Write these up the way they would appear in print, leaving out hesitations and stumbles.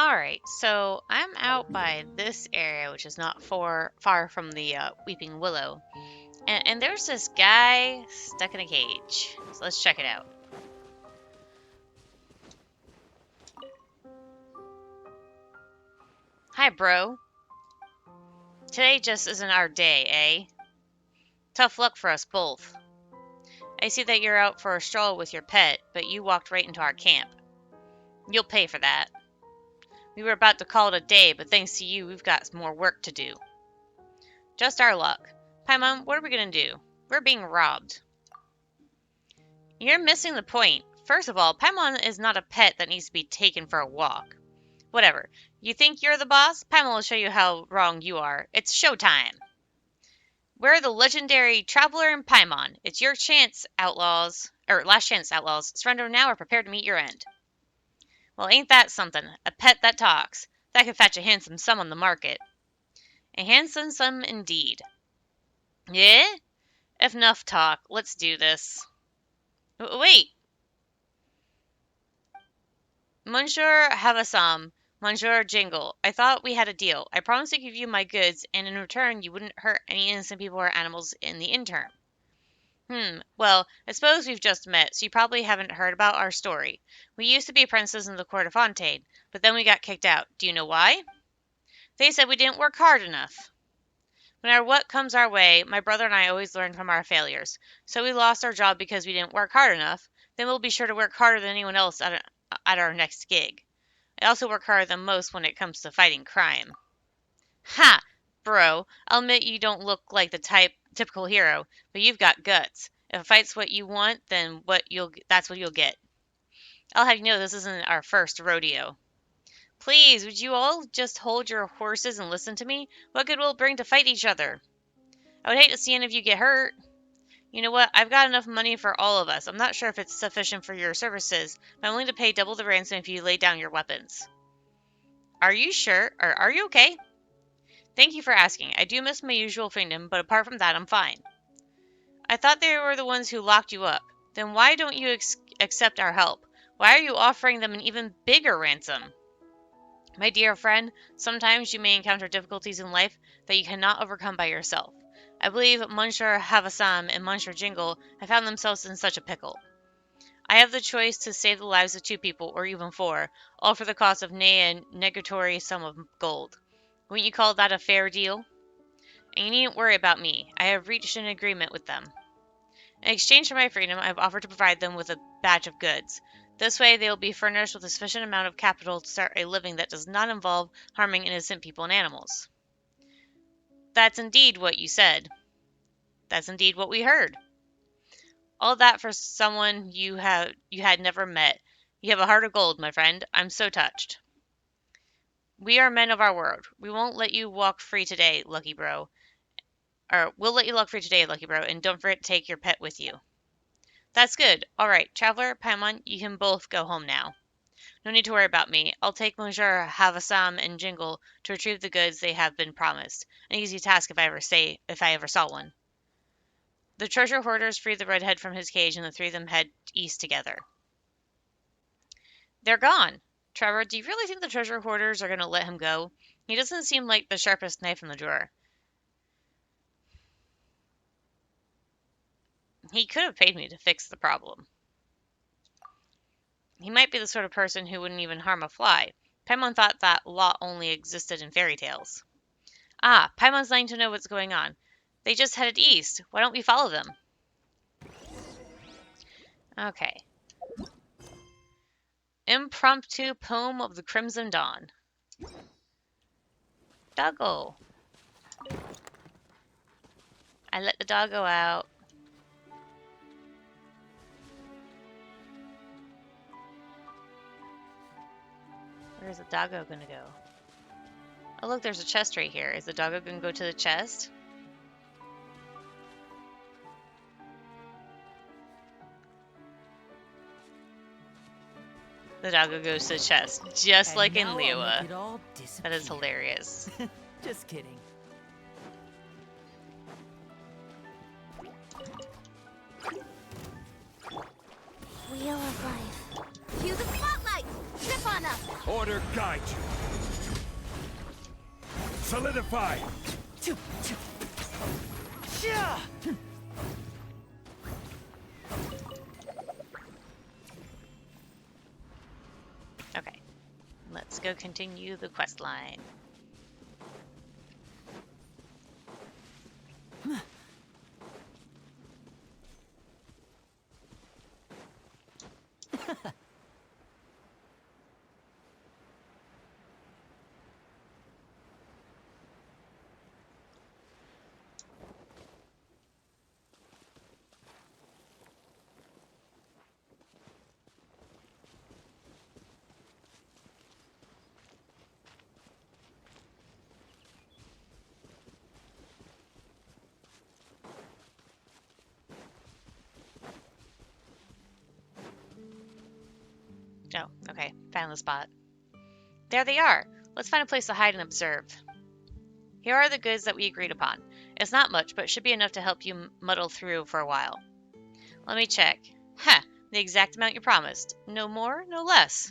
Alright, so I'm out by this area, which is not far from the Weeping Willow. And there's this guy stuck in a cage. So let's check it out. Hi, bro. Today just isn't our day, eh? Tough luck for us both. I see that you're out for a stroll with your pet, but you walked right into our camp. You'll pay for that. We were about to call it a day, but thanks to you, we've got more work to do. Just our luck. Paimon, what are we gonna do? We're being robbed. You're missing the point. First of all, Paimon is not a pet that needs to be taken for a walk. Whatever. You think you're the boss? Paimon will show you how wrong you are. It's showtime. We're the legendary Traveler and Paimon. It's your chance, outlaws. Or last chance, outlaws. Surrender now or prepare to meet your end. Well, ain't that something? A pet that talks. That could fetch a handsome sum on the market. A handsome sum indeed. Yeah? If enough talk, let's do this. Wait! Monsieur Havasam, Monsieur Jingle, I thought we had a deal. I promised to give you my goods, and in return you wouldn't hurt any innocent people or animals in the interim. Well, I suppose we've just met, so you probably haven't heard about our story. We used to be apprentices in the court of Fontaine, but then we got kicked out. Do you know why? They said we didn't work hard enough. No matter what comes our way, my brother and I always learn from our failures. So we lost our job because we didn't work hard enough. Then we'll be sure to work harder than anyone else at our next gig. I also work harder than most when it comes to fighting crime. Ha! Bro, I'll admit you don't look like the typical hero, but you've got guts. If a fight's what you want, then that's what you'll get. I'll have you know this isn't our first rodeo. Please, would you all just hold your horses and listen to me? What good will it bring to fight each other? I would hate to see any of you get hurt. You know what? I've got enough money for all of us. I'm not sure if it's sufficient for your services, but I'm willing to pay double the ransom if you lay down your weapons. Are you sure? Or are you okay? Thank you for asking. I do miss my usual freedom, but apart from that, I'm fine. I thought they were the ones who locked you up. Then why don't you accept our help? Why are you offering them an even bigger ransom? My dear friend, sometimes you may encounter difficulties in life that you cannot overcome by yourself. I believe Monsieur Havasam and Monsieur Jingle have found themselves in such a pickle. I have the choice to save the lives of 2 people, or even 4, all for the cost of a negatory sum of gold. Wouldn't you call that a fair deal? And you needn't worry about me. I have reached an agreement with them. In exchange for my freedom, I have offered to provide them with a batch of goods. This way, they will be furnished with a sufficient amount of capital to start a living that does not involve harming innocent people and animals. That's indeed what you said. That's indeed what we heard. All that for someone you had never met. You have a heart of gold, my friend. I'm so touched. We are men of our word. We won't let you walk free today, lucky bro. Or we'll let you walk free today, lucky bro, and don't forget to take your pet with you. That's good. All right, Traveler, Paimon, you can both go home now. No need to worry about me. I'll take Monsieur Havasam and Jingle to retrieve the goods they have been promised. An easy task if I ever saw one. The treasure hoarders free the redhead from his cage, and the 3 of them head east together. They're gone. Trevor, do you really think the treasure hoarders are going to let him go? He doesn't seem like the sharpest knife in the drawer. He could have paid me to fix the problem. He might be the sort of person who wouldn't even harm a fly. Paimon thought that law only existed in fairy tales. Ah, Paimon's dying to know what's going on. They just headed east. Why don't we follow them? Okay. Impromptu Poem of the Crimson Dawn. Doggo. I let the doggo out. Where's the doggo gonna go? Oh look, there's a chest right here. Is the doggo gonna go to the chest? The doggo goes to the chest, just like in Liyue. That is hilarious. Just kidding. Wheel of life. Cue the spotlight! Zip Order guide you. Solidify. Okay, let's go continue the quest line. Oh, okay. Found the spot. There they are. Let's find a place to hide and observe. Here are the goods that we agreed upon. It's not much, but it should be enough to help you muddle through for a while. Let me check. Ha! The exact amount you promised. No more, no less.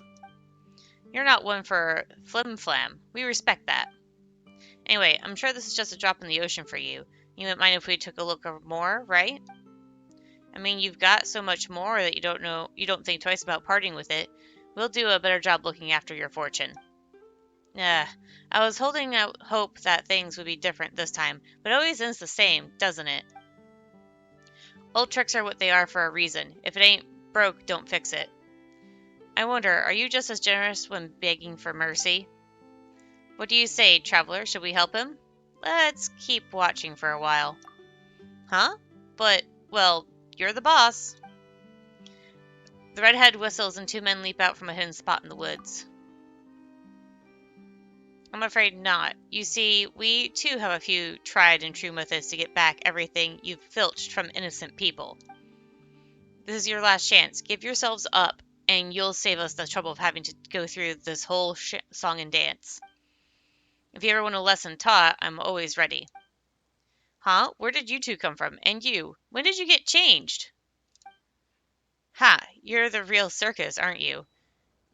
You're not one for flim-flam. We respect that. Anyway, I'm sure this is just a drop in the ocean for you. You wouldn't mind if we took a look over more, right? I mean, you've got so much more that you don't think twice about parting with it. We'll do a better job looking after your fortune. I was holding out hope that things would be different this time, but it always ends the same, doesn't it? Old tricks are what they are for a reason. If it ain't broke, don't fix it. I wonder, are you just as generous when begging for mercy? What do you say, traveler? Should we help him? Let's keep watching for a while. Huh? But, well, you're the boss. The redhead whistles and two men leap out from a hidden spot in the woods. I'm afraid not. You see, we too have a few tried and true methods to get back everything you've filched from innocent people. This is your last chance. Give yourselves up, and you'll save us the trouble of having to go through this whole song and dance. If you ever want a lesson taught, I'm always ready. Huh? Where did you two come from? And you? When did you get changed? Ha! You're the real circus, aren't you?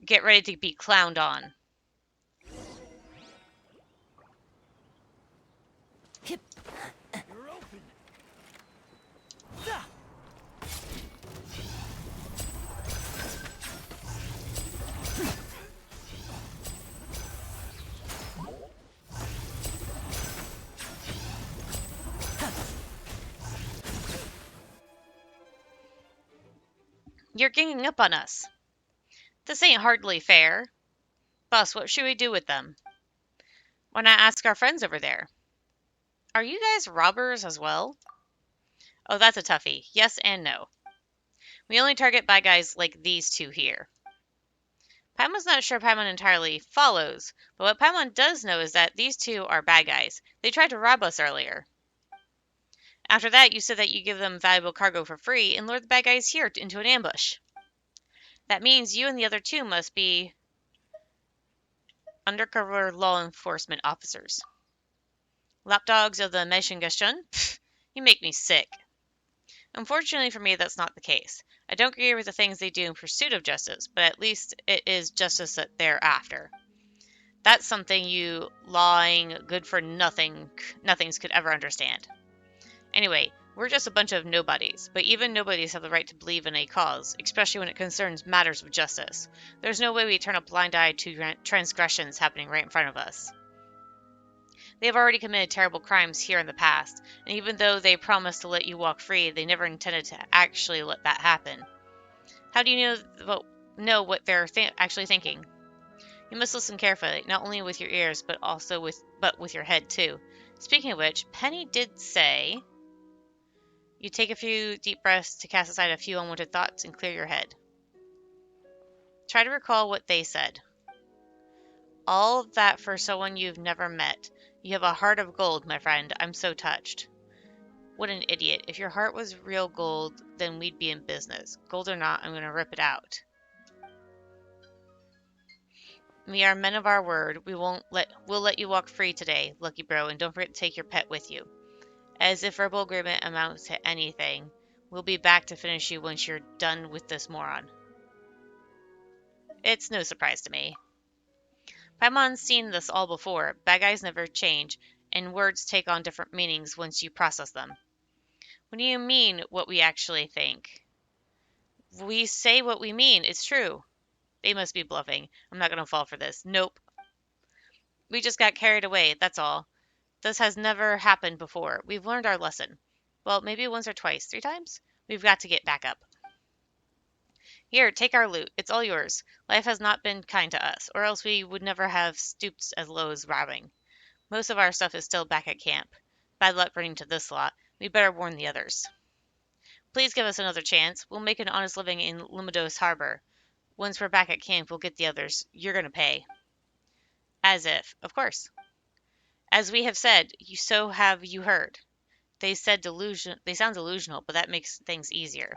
Get ready to be clowned on. You're open. You're ganging up on us. This ain't hardly fair. Boss, what should we do with them? Why not ask our friends over there? Are you guys robbers as well? Oh, that's a toughie. Yes and no. We only target bad guys like these two here. Paimon's not sure Paimon entirely follows, but what Paimon does know is that these two are bad guys. They tried to rob us earlier. After that, you said that you give them valuable cargo for free and lure the bad guys here into an ambush. That means you and the other two must be undercover law enforcement officers. Lapdogs of the Meschengashun? You make me sick. Unfortunately for me, that's not the case. I don't agree with the things they do in pursuit of justice, but at least it is justice that they're after. That's something you lying, nothings could ever understand. Anyway, we're just a bunch of nobodies, but even nobodies have the right to believe in a cause, especially when it concerns matters of justice. There's no way we turn a blind eye to transgressions happening right in front of us. They have already committed terrible crimes here in the past, and even though they promised to let you walk free, they never intended to actually let that happen. How do you know what they're actually thinking? You must listen carefully, not only with your ears, but also with your head too. Speaking of which, Penny did say you take a few deep breaths to cast aside a few unwanted thoughts and clear your head. Try to recall what they said. All of that for someone you've never met. You have a heart of gold, my friend. I'm so touched. What an idiot. If your heart was real gold, then we'd be in business. Gold or not, I'm going to rip it out. We are men of our word. We'll let you walk free today, Lucky Bro, and don't forget to take your pet with you. As if verbal agreement amounts to anything, we'll be back to finish you once you're done with this moron. It's no surprise to me. Paimon's seen this all before. Bad guys never change, and words take on different meanings once you process them. What do you mean, what we actually think? We say what we mean. It's true. They must be bluffing. I'm not going to fall for this. Nope. We just got carried away, that's all. This has never happened before. We've learned our lesson. Well, maybe once or twice. 3 times? We've got to get back up. Here, take our loot. It's all yours. Life has not been kind to us, or else we would never have stooped as low as robbing. Most of our stuff is still back at camp. Bad luck running to this lot. We better warn the others. Please give us another chance. We'll make an honest living in Lumidos Harbor. Once we're back at camp, we'll get the others. You're gonna pay. As if. Of course. As we have said, so have you heard. They sound delusional, but that makes things easier.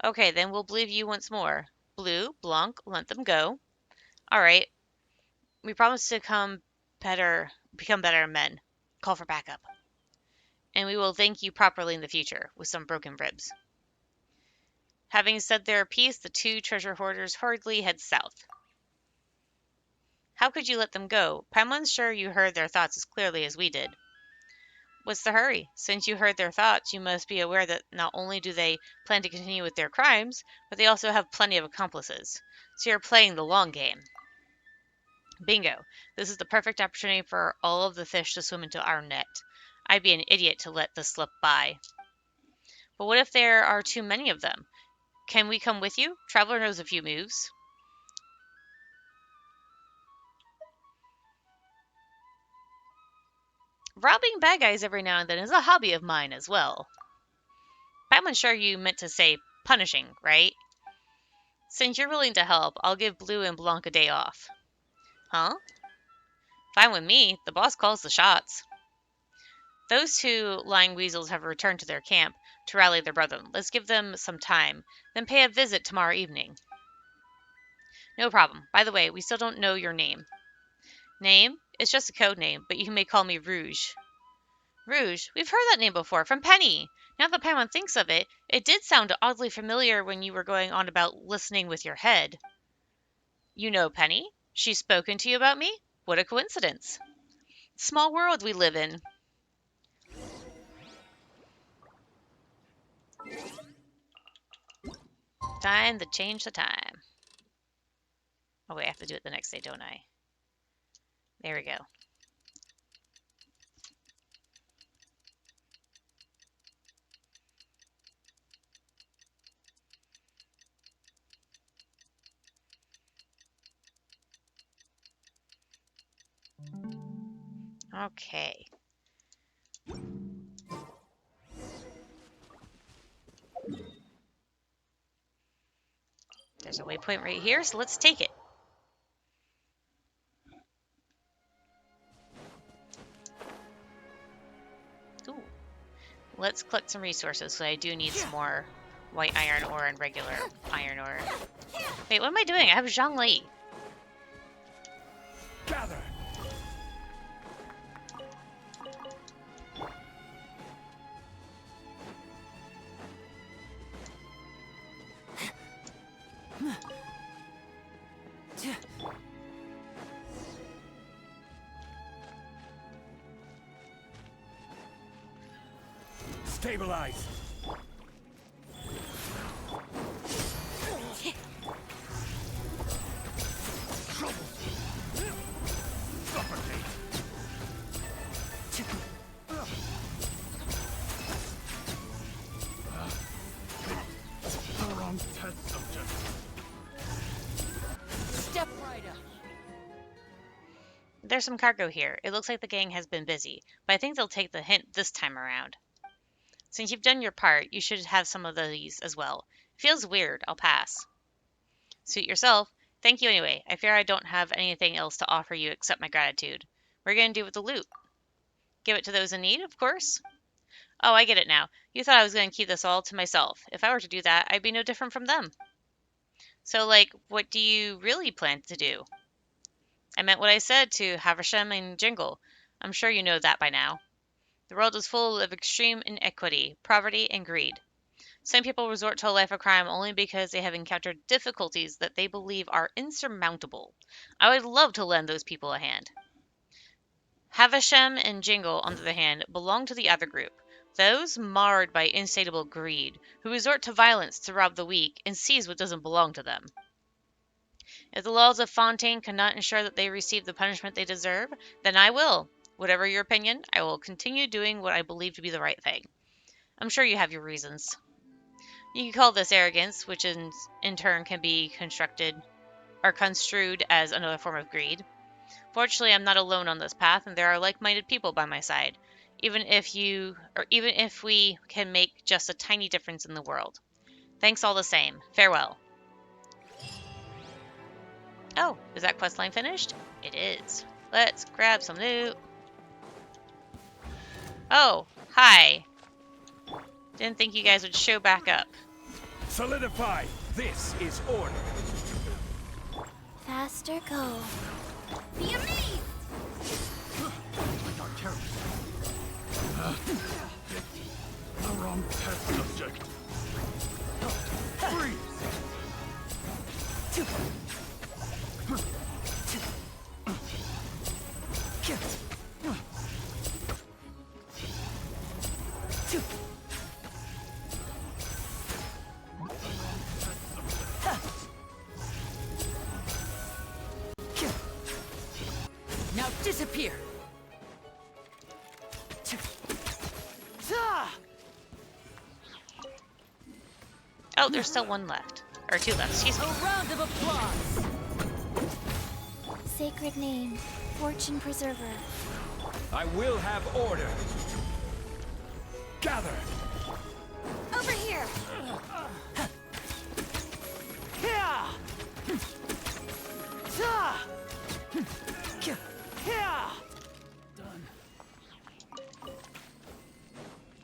Okay, then we'll believe you once more. Blue, Blanc, let them go. All right. We promise to become better men. Call for backup. And we will thank you properly in the future, with some broken ribs. Having said their piece, the two treasure hoarders hurriedly head south. How could you let them go? Paimon's sure you heard their thoughts as clearly as we did. What's the hurry? Since you heard their thoughts, you must be aware that not only do they plan to continue with their crimes, but they also have plenty of accomplices. So you're playing the long game. Bingo. This is the perfect opportunity for all of the fish to swim into our net. I'd be an idiot to let this slip by. But what if there are too many of them? Can we come with you? Traveler knows a few moves. Robbing bad guys every now and then is a hobby of mine as well. I'm sure you meant to say punishing, right? Since you're willing to help, I'll give Blue and Blanc a day off. Huh? Fine with me. The boss calls the shots. Those two lying weasels have returned to their camp to rally their brethren. Let's give them some time, then pay a visit tomorrow evening. No problem. By the way, we still don't know your name. Name? It's just a code name, but you may call me Rouge. Rouge? We've heard that name before, from Penny. Now that Paimon thinks of it, it did sound oddly familiar when you were going on about listening with your head. You know Penny? She's spoken to you about me? What a coincidence. Small world we live in. Time to change the time. Oh wait, I have to do it the next day, don't I? There we go. Okay. There's a waypoint right here, so let's take it. Ooh. Let's collect some resources, so I do need some more white iron ore and regular iron ore. Wait, what am I doing? I have Zhongli. Gather. Stabilize. Suffocate. The wrong test subject. Step right up. There's some cargo here. It looks like the gang has been busy, but I think they'll take the hint this time around. Since you've done your part, you should have some of these as well. Feels weird. I'll pass. Suit yourself. Thank you anyway. I fear I don't have anything else to offer you except my gratitude. What are you going to do with the loot? Give it to those in need, of course. Oh, I get it now. You thought I was going to keep this all to myself. If I were to do that, I'd be no different from them. So, what do you really plan to do? I meant what I said to Haversham and Jingle. I'm sure you know that by now. The world is full of extreme inequity, poverty, and greed. Some people resort to a life of crime only because they have encountered difficulties that they believe are insurmountable. I would love to lend those people a hand. Havisham and Jingle, on the other hand, belong to the other group, those marred by insatiable greed, who resort to violence to rob the weak and seize what doesn't belong to them. If the laws of Fontaine cannot ensure that they receive the punishment they deserve, then I will. Whatever your opinion, I will continue doing what I believe to be the right thing. I'm sure you have your reasons. You can call this arrogance, which in turn can be construed as another form of greed. Fortunately, I'm not alone on this path, and there are like-minded people by my side. Even if we can make just a tiny difference in the world. Thanks all the same. Farewell. Oh, is that quest line finished? It is. Let's grab some loot. Oh, hi. Didn't think you guys would show back up. Solidify. This is order. Faster go. Be amazed! Like our terrorists. The wrong test subject. Freeze! Now disappear! Oh, there's still one left. Or two left, excuse me. A round of applause! Sacred name, fortune preserver. I will have order. Gather. Over here!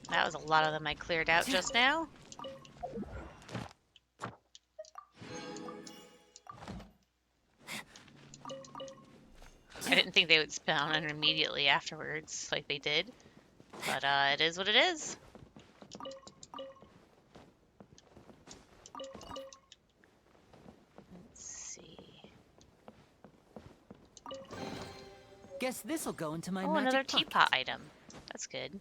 That was a lot of them I cleared out just now. I didn't think they would spawn in immediately afterwards, like they did. But it is what it is. Let's see. Guess this'll go into my Oh, magic another pocket. teapot item. That's good.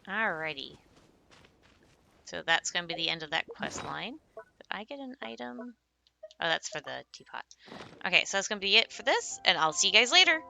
Alrighty. So that's going to be the end of that quest line. Did I get an item? Oh, that's for the teapot. Okay, so that's going to be it for this, and I'll see you guys later.